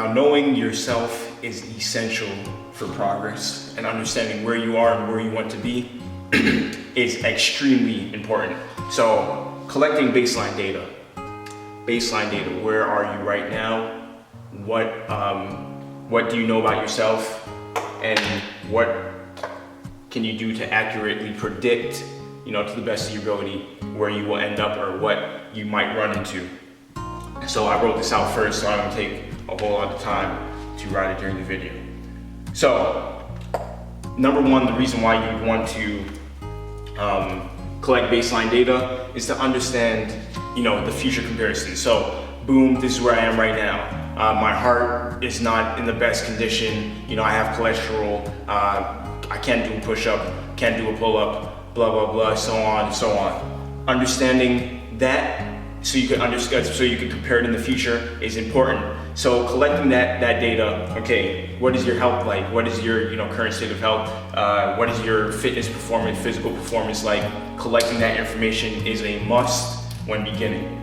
Now, knowing yourself is essential for progress, and understanding where you are and where you want to be is extremely important. So collecting baseline data, where are you right now? What do you know about yourself? And what can you do to accurately predict, to the best of your ability, where you will end up or what you might run into? So I wrote this out first, so I don't take a whole lot of time to write it during the video. So, number one, the reason why you want to collect baseline data is to understand, the future comparison. So, boom, this is where I am right now. My heart is not in the best condition. I have cholesterol. I can't do a push-up, can't do a pull-up, blah, blah, blah, so on and so on. Understanding that so you can compare it in the future is important. So collecting that data, okay, what is your health like? What is your current state of health? What is your fitness performance, physical performance like? Collecting that information is a must when beginning.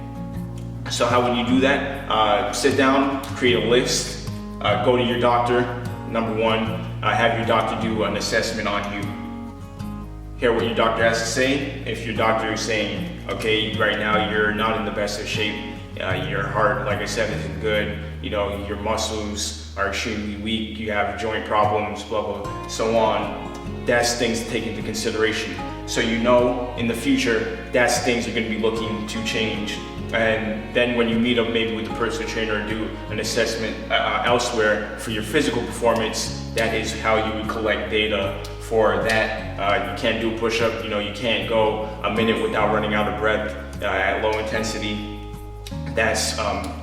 So how would you do that? Sit down, create a list, go to your doctor. Number one, have your doctor do an assessment on you. Hear what your doctor has to say. If your doctor is saying, okay, right now you're not in the best of shape, your heart, like I said, isn't good, your muscles are extremely weak, you have joint problems, blah, blah, so on, that's things to take into consideration. So in the future, that's things you're gonna be looking to change. And then when you meet up maybe with the personal trainer and do an assessment elsewhere for your physical performance, that is how you would collect data for that. You can't do a push-up, you can't go a minute without running out of breath at low intensity. That's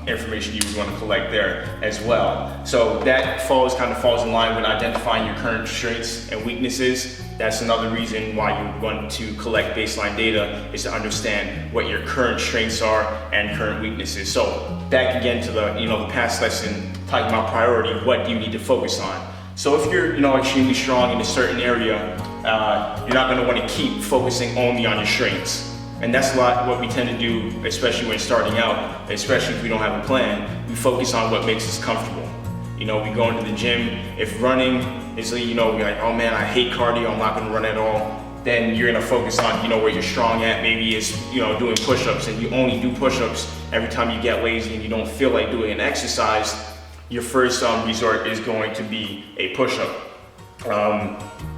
information you would want to collect there as well. So that kind of falls in line with identifying your current strengths and weaknesses. That's another reason why you would want to collect baseline data, is to understand what your current strengths are and current weaknesses. So back again to the the past lesson, talking about priority, what do you need to focus on? So if you're extremely strong in a certain area, you're not going to want to keep focusing only on your strengths. And that's a lot what we tend to do, especially when starting out, especially if we don't have a plan. We focus on what makes us comfortable. We go into the gym. If running is, we're like, oh man, I hate cardio, I'm not gonna run at all. Then you're gonna focus on, where you're strong at. Maybe it's, doing push-ups, and you only do push-ups every time you get lazy and you don't feel like doing an exercise. Your first resort is going to be a push-up.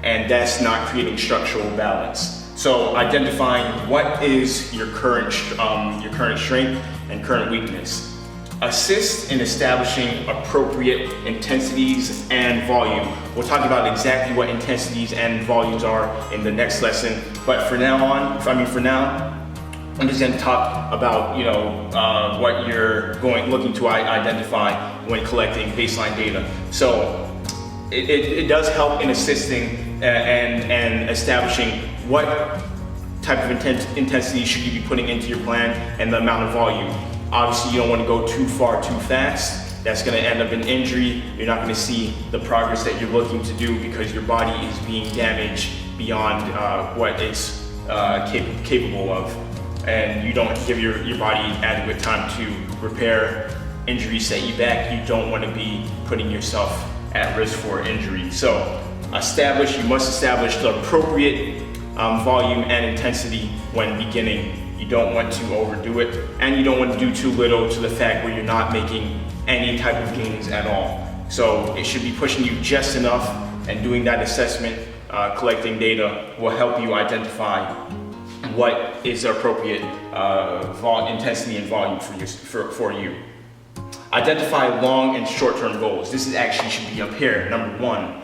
And that's not creating structural balance. So identifying what is your current strength and current weakness. Assist in establishing appropriate intensities and volume. We'll talk about exactly what intensities and volumes are in the next lesson. But for now, I'm just going to talk about what you're looking to identify when collecting baseline data. So it does help in assisting and establishing what type of intensity should you be putting into your plan and the amount of volume. Obviously, you don't want to go too far too fast. That's going to end up in injury. You're not going to see the progress that you're looking to do because your body is being damaged beyond what it's capable of. And you don't give your body adequate time to repair. Injuries set you back. You don't want to be putting yourself at risk for injury. So you must establish the appropriate volume and intensity when beginning. You don't want to overdo it, and you don't want to do too little to the fact where you're not making any type of gains at all. So it should be pushing you just enough, and doing that assessment, collecting data will help you identify what is the appropriate intensity and volume for you. Identify long and short-term goals. This should be up here, number one.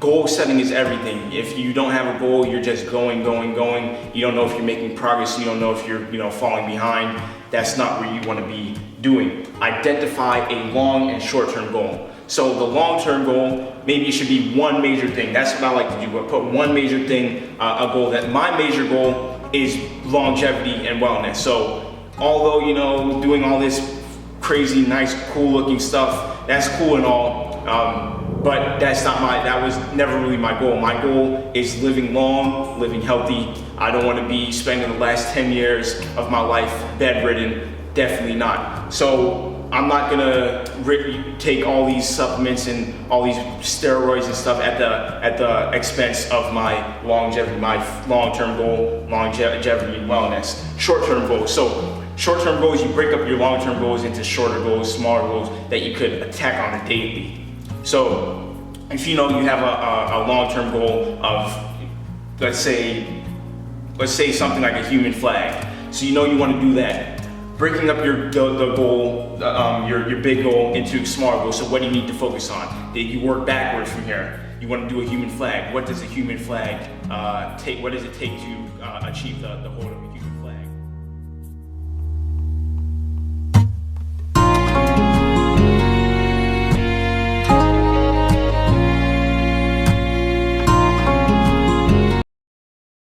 Goal setting is everything. If you don't have a goal, you're just going. You don't know if you're making progress. You don't know if you're falling behind. That's not where you want to be doing. Identify a long and short-term goal. So the long-term goal, maybe it should be one major thing. That's what I like to do. But put one major thing, a goal. That my major goal is longevity and wellness. So although doing all this crazy, nice, cool-looking stuff, that's cool and all. But that was never really my goal. My goal is living long, living healthy. I don't want to be spending the last 10 years of my life bedridden, definitely not. So I'm not gonna take all these supplements and all these steroids and stuff at the expense of my longevity, my long-term goal, longevity and wellness. Short-term goals. So short-term goals, you break up your long-term goals into shorter goals, smaller goals that you could attack on a daily. So if you know you have a long-term goal of, let's say something like a human flag. So you know you want to do that. Breaking up the goal, your big goal into smaller goals. So what do you need to focus on? You work backwards from here. You want to do a human flag. What does a human flag take? What does it take to achieve the whole